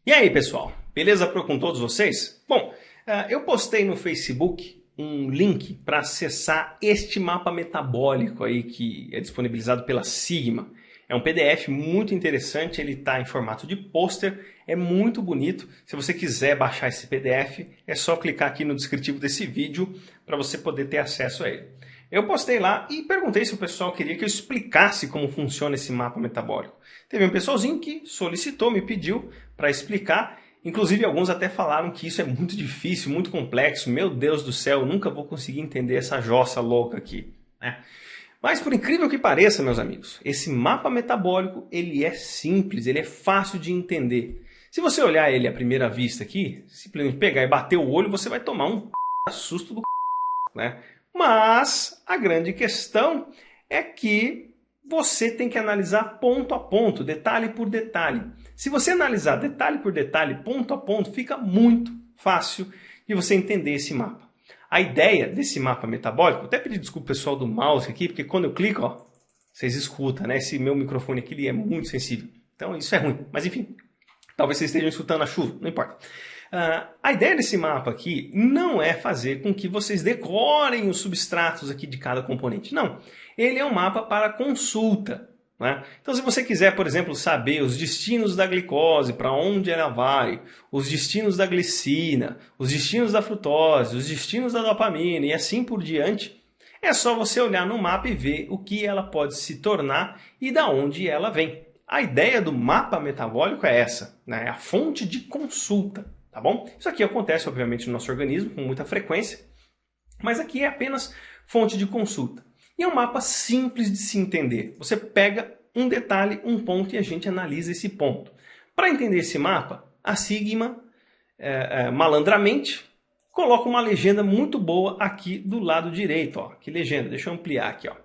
E aí, pessoal? Beleza com todos vocês? Bom, eu postei no Facebook um link para acessar este mapa metabólico aí que é disponibilizado pela Sigma. É um PDF muito interessante, ele está em formato de pôster, é muito bonito. Se você quiser baixar esse PDF, é só clicar aqui no descritivo desse vídeo para você poder ter acesso a ele. Eu postei lá e perguntei se o pessoal queria que eu explicasse como funciona esse mapa metabólico. Teve um pessoalzinho que solicitou, me pediu para explicar. Inclusive alguns até falaram que isso é muito difícil, muito complexo. Meu Deus do céu, eu nunca vou conseguir entender essa jossa louca aqui, né? Mas por incrível que pareça, meus amigos, esse mapa metabólico ele é simples, ele é fácil de entender. Se você olhar ele à primeira vista aqui, simplesmente pegar e bater o olho, você vai tomar um susto do né? Mas a grande questão é que você tem que analisar ponto a ponto, detalhe por detalhe. Se você analisar detalhe por detalhe, ponto a ponto, fica muito fácil de você entender esse mapa. A ideia desse mapa metabólico, até pedir desculpa pessoal do mouse aqui, porque quando eu clico, ó, vocês escutam, né? Esse meu microfone aqui ele é muito sensível. Então isso é ruim, mas enfim, talvez vocês estejam escutando a chuva, não importa. A ideia desse mapa aqui não é fazer com que vocês decorem os substratos aqui de cada componente. Não, ele é um mapa para consulta, né? Então se você quiser, por exemplo, saber os destinos da glicose, para onde ela vai, os destinos da glicina, os destinos da frutose, os destinos da dopamina e assim por diante, é só você olhar no mapa e ver o que ela pode se tornar e da onde ela vem. A ideia do mapa metabólico é essa, né? É a fonte de consulta. Tá bom? Isso aqui acontece, obviamente, no nosso organismo com muita frequência, mas aqui é apenas fonte de consulta. E é um mapa simples de se entender. Você pega um detalhe, um ponto e a gente analisa esse ponto. Para entender esse mapa, a Sigma, malandramente, coloca uma legenda muito boa aqui do lado direito. Ó. Que legenda? Deixa eu ampliar aqui. Ó.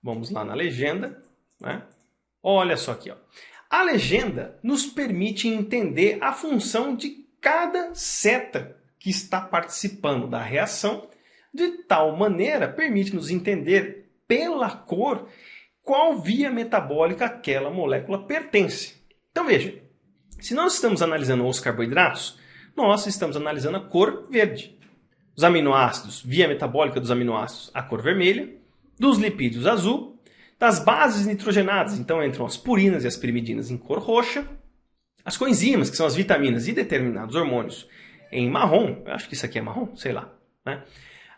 Vamos lá na legenda. Né? Olha só aqui. Ó. A legenda nos permite entender a função de cada seta que está participando da reação, de tal maneira permite-nos entender pela cor qual via metabólica aquela molécula pertence. Então veja, se nós estamos analisando os carboidratos, nós estamos analisando a cor verde. Os aminoácidos, via metabólica dos aminoácidos, a cor vermelha, dos lipídios azul, das bases nitrogenadas, então entram as purinas e as pirimidinas em cor roxa, as coenzimas, que são as vitaminas e determinados hormônios, em marrom, eu acho que isso aqui é marrom, sei lá. Né?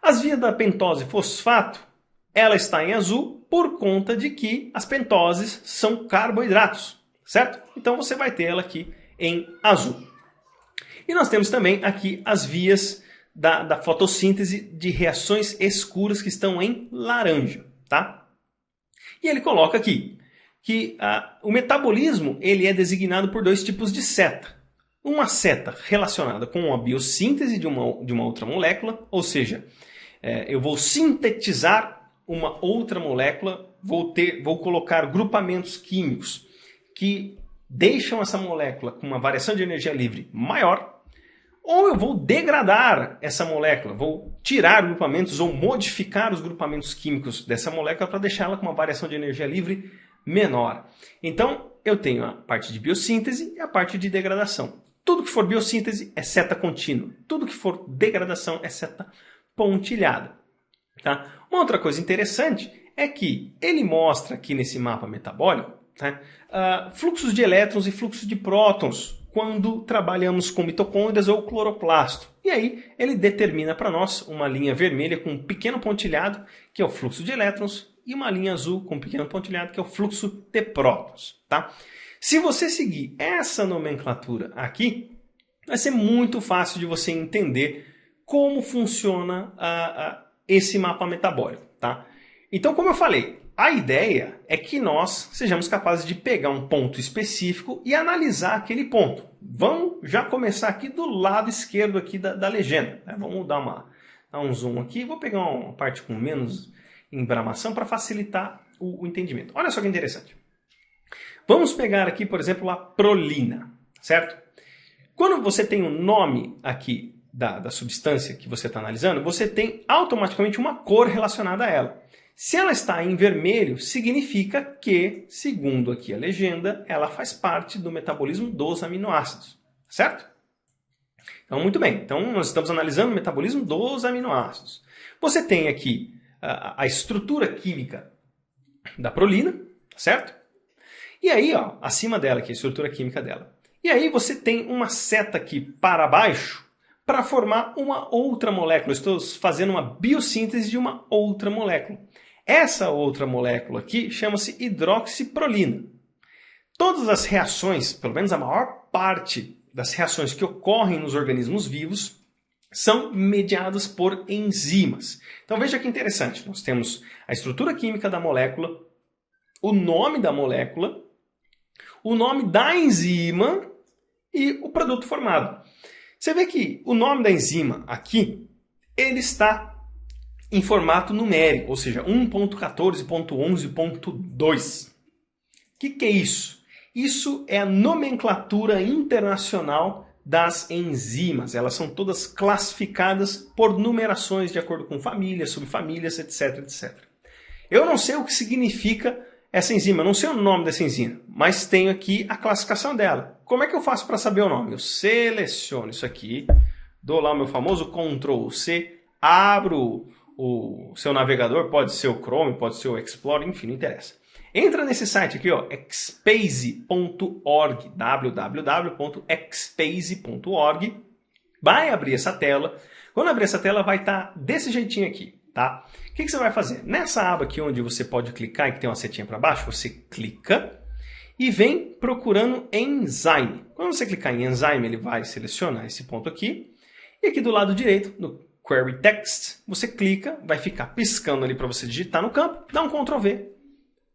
As vias da pentose fosfato, ela está em azul por conta de que as pentoses são carboidratos, certo? Então você vai ter ela aqui em azul. E nós temos também aqui as vias da fotossíntese de reações escuras que estão em laranja, tá? E ele coloca aqui que o metabolismo ele é designado por dois tipos de seta. Uma seta relacionada com a biossíntese de uma outra molécula, ou seja, eu vou sintetizar uma outra molécula, vou colocar grupamentos químicos que deixam essa molécula com uma variação de energia livre maior, ou eu vou degradar essa molécula, vou tirar grupamentos ou modificar os grupamentos químicos dessa molécula para deixá-la com uma variação de energia livre menor. Então, eu tenho a parte de biossíntese e a parte de degradação. Tudo que for biossíntese é seta contínua. Tudo que for degradação é seta pontilhada. Tá? Uma outra coisa interessante é que ele mostra aqui nesse mapa metabólico, tá? Fluxos de elétrons e fluxos de prótons quando trabalhamos com mitocôndrias ou cloroplasto. E aí ele determina para nós uma linha vermelha com um pequeno pontilhado, que é o fluxo de elétrons, e uma linha azul com um pequeno pontilhado, que é o fluxo de prótons. Tá? Se você seguir essa nomenclatura aqui, vai ser muito fácil de você entender como funciona esse mapa metabólico. Tá? Então, como eu falei, a ideia é que nós sejamos capazes de pegar um ponto específico e analisar aquele ponto. Vamos já começar aqui do lado esquerdo aqui da legenda. Né? Vamos dar um zoom aqui. Vou pegar uma parte com menos embramação para facilitar o entendimento. Olha só que interessante. Vamos pegar aqui, por exemplo, a prolina, certo? Quando você tem o nome aqui da substância que você está analisando, você tem automaticamente uma cor relacionada a ela. Se ela está em vermelho, significa que, segundo aqui a legenda, ela faz parte do metabolismo dos aminoácidos, certo? Então, muito bem. Então, nós estamos analisando o metabolismo dos aminoácidos. Você tem aqui a estrutura química da prolina, certo? E aí, ó, acima dela, aqui, a estrutura química dela. E aí você tem uma seta aqui para baixo para formar uma outra molécula. Estou fazendo uma biossíntese de uma outra molécula. Essa outra molécula aqui chama-se hidroxiprolina. Todas as reações, pelo menos a maior parte das reações que ocorrem nos organismos vivos, são mediadas por enzimas. Então veja que interessante, nós temos a estrutura química da molécula, o nome da molécula, o nome da enzima e o produto formado. Você vê que o nome da enzima aqui, ele está em formato numérico, ou seja, 1.14.11.2. O que é isso? Isso é a nomenclatura internacional das enzimas. Elas são todas classificadas por numerações de acordo com famílias, subfamílias, etc, etc. Eu não sei o que significa essa enzima, eu não sei o nome dessa enzima, mas tenho aqui a classificação dela. Como é que eu faço para saber o nome? Eu seleciono isso aqui, dou lá o meu famoso Ctrl+C, abro o seu navegador, pode ser o Chrome, pode ser o Explorer, enfim, não interessa. Entra nesse site aqui, ó, expase.org, www.expase.org, vai abrir essa tela. Quando abrir essa tela, vai estar desse jeitinho aqui, tá? O que você vai fazer? Nessa aba aqui onde você pode clicar e que tem uma setinha para baixo, você clica e vem procurando enzyme. Quando você clicar em enzyme, ele vai selecionar esse ponto aqui. E aqui do lado direito, no Query Text, você clica, vai ficar piscando ali para você digitar no campo, dá um Ctrl V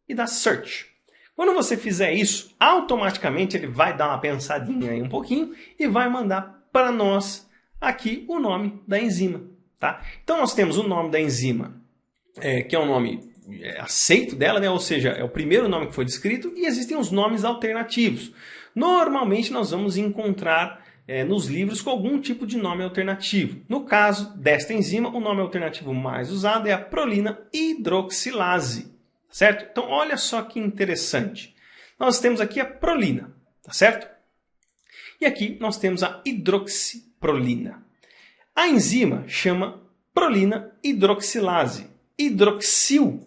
e dá Search. Quando você fizer isso, automaticamente ele vai dar uma pensadinha aí um pouquinho e vai mandar para nós aqui o nome da enzima. Tá? Então nós temos o nome da enzima, que é um nome aceito dela, né? Ou seja, é o primeiro nome que foi descrito, e existem os nomes alternativos. Normalmente nós vamos encontrar nos livros com algum tipo de nome alternativo. No caso desta enzima, o nome alternativo mais usado é a prolina hidroxilase. Certo? Então olha só que interessante. Nós temos aqui a prolina, tá certo? E aqui nós temos a hidroxiprolina. A enzima chama prolina hidroxilase. Hidroxil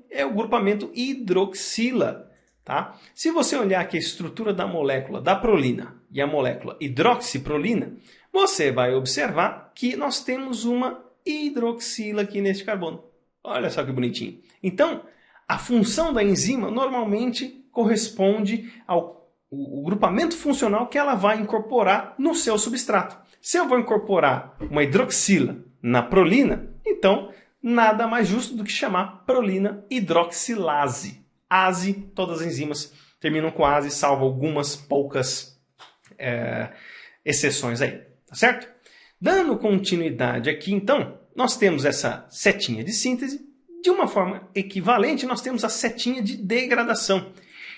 é o grupamento hidroxila. Tá? Se você olhar aqui a estrutura da molécula da prolina e a molécula hidroxiprolina, você vai observar que nós temos uma hidroxila aqui neste carbono. Olha só que bonitinho. Então, a função da enzima normalmente corresponde ao grupamento funcional que ela vai incorporar no seu substrato. Se eu vou incorporar uma hidroxila na prolina, então nada mais justo do que chamar prolina hidroxilase. Ase, todas as enzimas terminam com ase, salvo algumas poucas exceções aí, tá certo? Dando continuidade aqui, então, nós temos essa setinha de síntese. De uma forma equivalente, nós temos a setinha de degradação.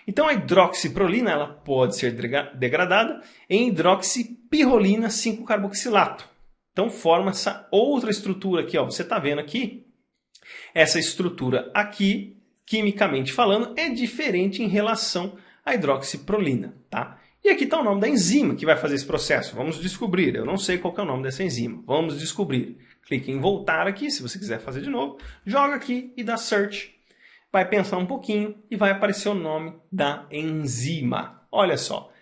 Então, a hidroxiprolina ela pode ser degradada em hidroxipirrolina 5-carboxilato. Então, forma essa outra estrutura aqui. Ó. Você está vendo aqui? Essa estrutura aqui, quimicamente falando, é diferente em relação à hidroxiprolina. Tá? E aqui está o nome da enzima que vai fazer esse processo. Vamos descobrir. Eu não sei qual que é o nome dessa enzima. Vamos descobrir. Clique em voltar aqui, se você quiser fazer de novo. Joga aqui e dá search. Vai pensar um pouquinho e vai aparecer o nome da enzima. Olha só.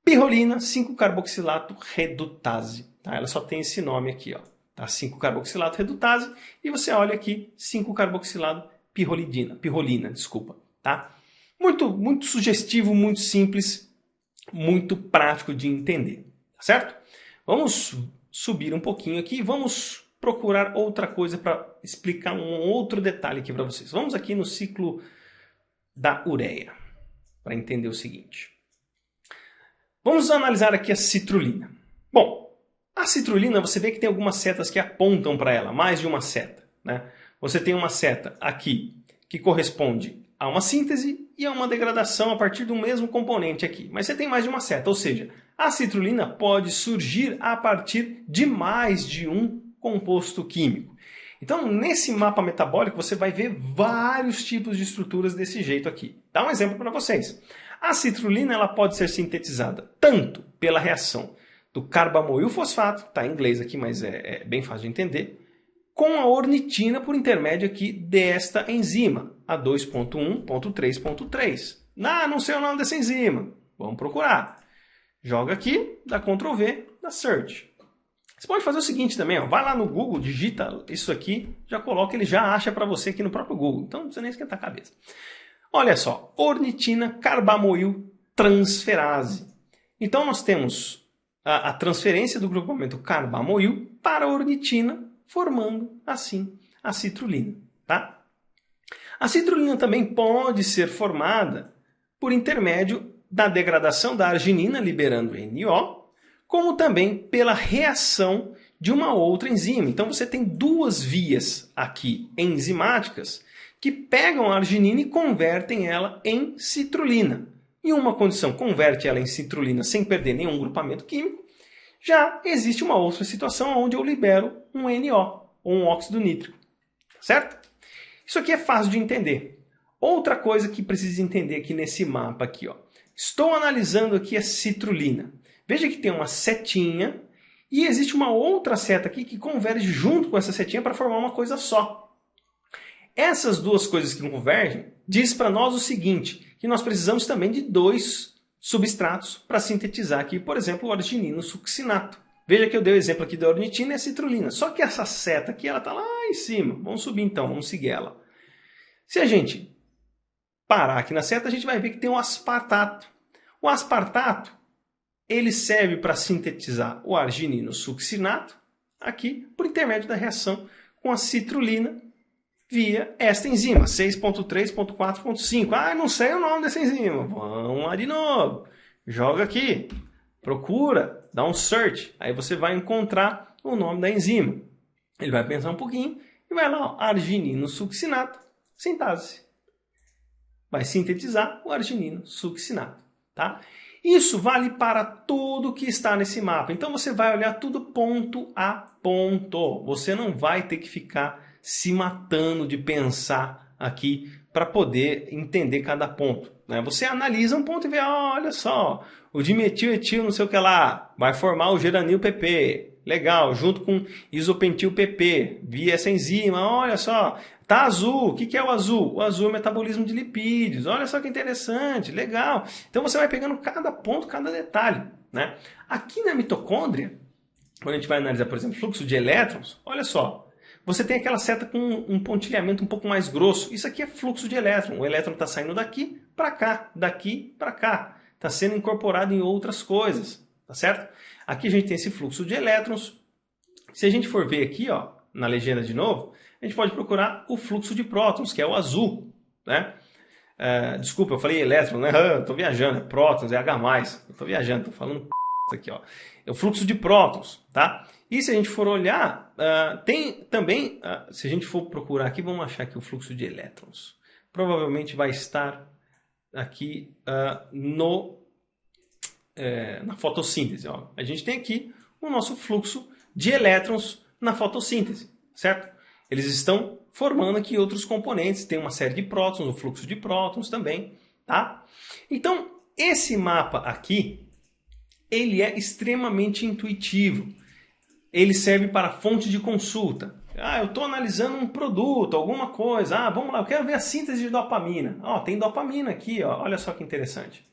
Pirrolina 5-carboxilato redutase. Tá? Ela só tem esse nome aqui. Ó. Tá? 5-carboxilato redutase. E você olha aqui, 5-carboxilato pirrolina. Tá? Muito sugestivo, muito simples, muito prático de entender. Tá certo? Vamos subir um pouquinho aqui e vamos procurar outra coisa para explicar um outro detalhe aqui para vocês. Vamos aqui no ciclo da ureia, para entender o seguinte. Vamos analisar aqui a citrulina. Bom, a citrulina você vê que tem algumas setas que apontam para ela, mais de uma seta. Né? Você tem uma seta aqui que corresponde a uma síntese e a uma degradação a partir do mesmo componente aqui. Mas você tem mais de uma seta, ou seja, a citrulina pode surgir a partir de mais de um composto químico. Então, nesse mapa metabólico, você vai ver vários tipos de estruturas desse jeito aqui. Dá um exemplo para vocês. A citrulina ela pode ser sintetizada tanto pela reação do carbamoil fosfato, está em inglês aqui, mas é bem fácil de entender, com a ornitina por intermédio aqui desta enzima, a 2.1.3.3. Não sei o nome dessa enzima. Vamos procurar. Joga aqui, dá Ctrl V, dá Search. Você pode fazer o seguinte também, ó, vai lá no Google, digita isso aqui, já coloca, ele já acha para você aqui no próprio Google. Então não precisa nem esquentar a cabeça. Olha só, ornitina carbamoil transferase. Então nós temos a transferência do grupamento carbamoil para a ornitina, formando assim a citrulina. Tá? A citrulina também pode ser formada por intermédio da degradação da arginina, liberando NO, como também pela reação de uma outra enzima. Então você tem duas vias aqui enzimáticas que pegam a arginina e convertem ela em citrulina. Em uma condição converte ela em citrulina sem perder nenhum grupamento químico. Já existe uma outra situação onde eu libero um NO, ou um óxido nítrico. Certo? Isso aqui é fácil de entender. Outra coisa que precisa entender aqui nesse mapa aqui, ó. Estou analisando aqui a citrulina. Veja que tem uma setinha e existe uma outra seta aqui que converge junto com essa setinha para formar uma coisa só. Essas duas coisas que convergem diz para nós o seguinte, que nós precisamos também de dois substratos para sintetizar aqui, por exemplo, o arginino succinato. Veja que eu dei o exemplo aqui da ornitina e a citrulina. Só que essa seta aqui, ela está lá em cima. Vamos subir então, vamos seguir ela. Se a gente parar aqui na seta, a gente vai ver que tem um aspartato. O aspartato, ele serve para sintetizar o arginino succinato, aqui, por intermédio da reação com a citrulina, via esta enzima, 6.3.4.5. Ah, não sei o nome dessa enzima. Vamos lá de novo. Joga aqui, procura, dá um search. Aí você vai encontrar o nome da enzima. Ele vai pensar um pouquinho e vai lá, ó, arginino succinato, sintase. Vai sintetizar o arginino succinato. Tá? Isso vale para tudo que está nesse mapa. Então você vai olhar tudo ponto a ponto. Você não vai ter que ficar se matando de pensar aqui para poder entender cada ponto. Né? Você analisa um ponto e vê, olha só, o dimetil etil não sei o que lá, vai formar o geranil PP. Legal, junto com isopentil PP, via essa enzima, olha só, tá azul. O que é o azul? O azul é o metabolismo de lipídios. Olha só que interessante, legal. Então você vai pegando cada ponto, cada detalhe. Né? Aqui na mitocôndria, quando a gente vai analisar, por exemplo, fluxo de elétrons, olha só, você tem aquela seta com um pontilhamento um pouco mais grosso. Isso aqui é fluxo de elétron. O elétron está saindo daqui para cá, daqui para cá. Está sendo incorporado em outras coisas, tá certo? Aqui a gente tem esse fluxo de elétrons. Se a gente for ver aqui, ó, na legenda de novo, a gente pode procurar o fluxo de prótons, que é o azul. Né? Desculpa, eu falei elétron, né? Estou viajando, é prótons, é H+. Estou viajando, estou falando aqui, ó. É o fluxo de prótons, tá? E se a gente for olhar, tem também, se a gente for procurar aqui, vamos achar aqui o fluxo de elétrons. Provavelmente vai estar aqui na fotossíntese. Ó. A gente tem aqui o nosso fluxo de elétrons na fotossíntese, certo? Eles estão formando aqui outros componentes, tem uma série de prótons, o fluxo de prótons também, tá? Então, esse mapa aqui, ele é extremamente intuitivo. Ele serve para fonte de consulta. Eu estou analisando um produto, alguma coisa. Vamos lá, eu quero ver a síntese de dopamina. Tem dopamina aqui, ó. Olha só que interessante.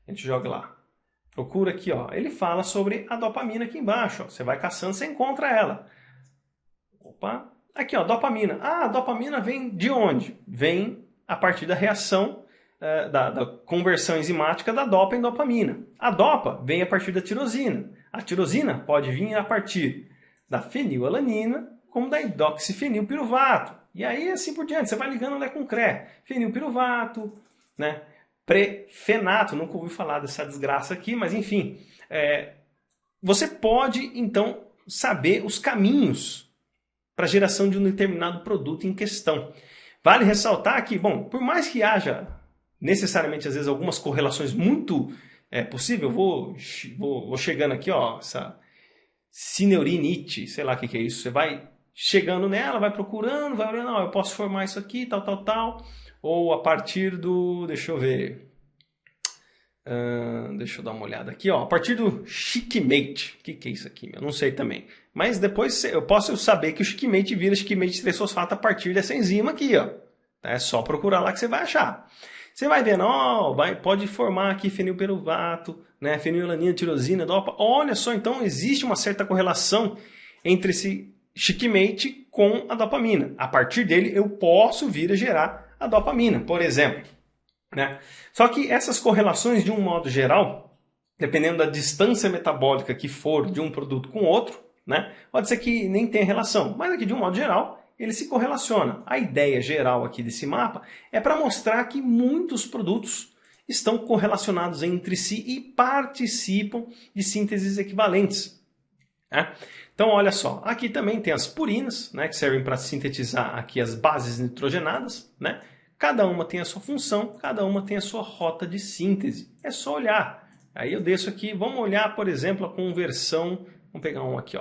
A gente joga lá. Procura aqui, ó. Ele fala sobre a dopamina aqui embaixo. Ó. Você vai caçando, você encontra ela. Opa. Aqui, ó, dopamina. A dopamina vem de onde? Vem a partir da reação da conversão enzimática da dopa em dopamina. A dopa vem a partir da tirosina. A tirosina pode vir a partir da fenilalanina, como da hidroxifenilpiruvato. E aí assim por diante, você vai ligando Lé com Cré. Fenilpiruvato, né? Prefenato, nunca ouvi falar dessa desgraça aqui, mas enfim. Você pode, então, saber os caminhos para a geração de um determinado produto em questão. Vale ressaltar que, bom, por mais que haja necessariamente, às vezes, algumas correlações muito possíveis, eu vou chegando aqui, ó, essa cineurinite, sei lá o que é isso, você vai chegando nela, vai procurando, vai olhando, eu posso formar isso aqui, tal. Ou a partir do, deixa eu ver, deixa eu dar uma olhada aqui, a partir do Shikimate. O que é isso aqui? Eu não sei também. Mas depois eu posso saber que o Shikimate vira Shikimate 3-fosfato a partir dessa enzima aqui, ó. É só procurar lá que você vai achar. Você vai vendo, pode formar aqui fenilpiruvato, né, fenilalanina, tirosina, dopa. Olha só, então existe uma certa correlação entre esse Shikimate com a dopamina. A partir dele eu posso vir a gerar a dopamina, por exemplo. Né? Só que essas correlações, de um modo geral, dependendo da distância metabólica que for de um produto com outro, né, pode ser que nem tenha relação, mas aqui de um modo geral ele se correlaciona. A ideia geral aqui desse mapa é para mostrar que muitos produtos estão correlacionados entre si e participam de sínteses equivalentes. Né? Então olha só, aqui também tem as purinas, né, que servem para sintetizar aqui as bases nitrogenadas, né? Cada uma tem a sua função, cada uma tem a sua rota de síntese. É só olhar. Aí eu desço aqui, vamos olhar, por exemplo, a conversão, vamos pegar um aqui,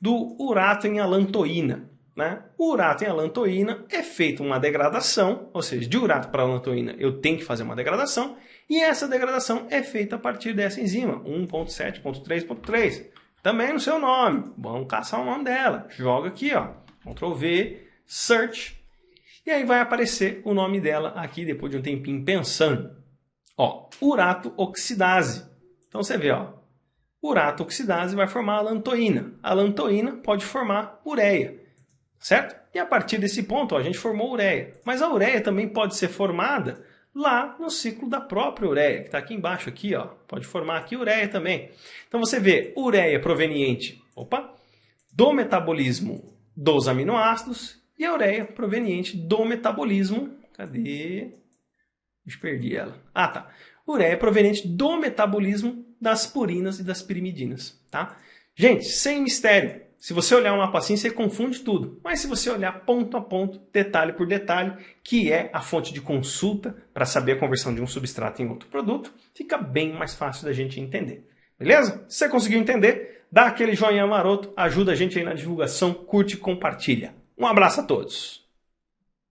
do urato em alantoína. Né? O urato em alantoína é feita uma degradação, ou seja, de urato para alantoína eu tenho que fazer uma degradação, e essa degradação é feita a partir dessa enzima, 1.7.3.3. Também no seu nome, vamos caçar o nome dela. Joga aqui, Ctrl V, Search, e aí vai aparecer o nome dela aqui depois de um tempinho pensando. Urato oxidase. Então você vê, urato oxidase vai formar alantoína. A alantoína pode formar ureia, certo? E a partir desse ponto, a gente formou ureia. Mas a ureia também pode ser formada lá no ciclo da própria ureia, que está aqui embaixo, aqui, pode formar aqui ureia também. Então você vê ureia proveniente, do metabolismo dos aminoácidos, e a ureia proveniente do metabolismo, cadê? Perdi ela. Tá. Ureia proveniente do metabolismo das purinas e das pirimidinas, tá? Gente, sem mistério. Se você olhar um mapa assim, você confunde tudo. Mas se você olhar ponto a ponto, detalhe por detalhe, que é a fonte de consulta para saber a conversão de um substrato em outro produto, fica bem mais fácil da gente entender. Beleza? Se você conseguiu entender, dá aquele joinha maroto, ajuda a gente aí na divulgação, curte e compartilha. Um abraço a todos!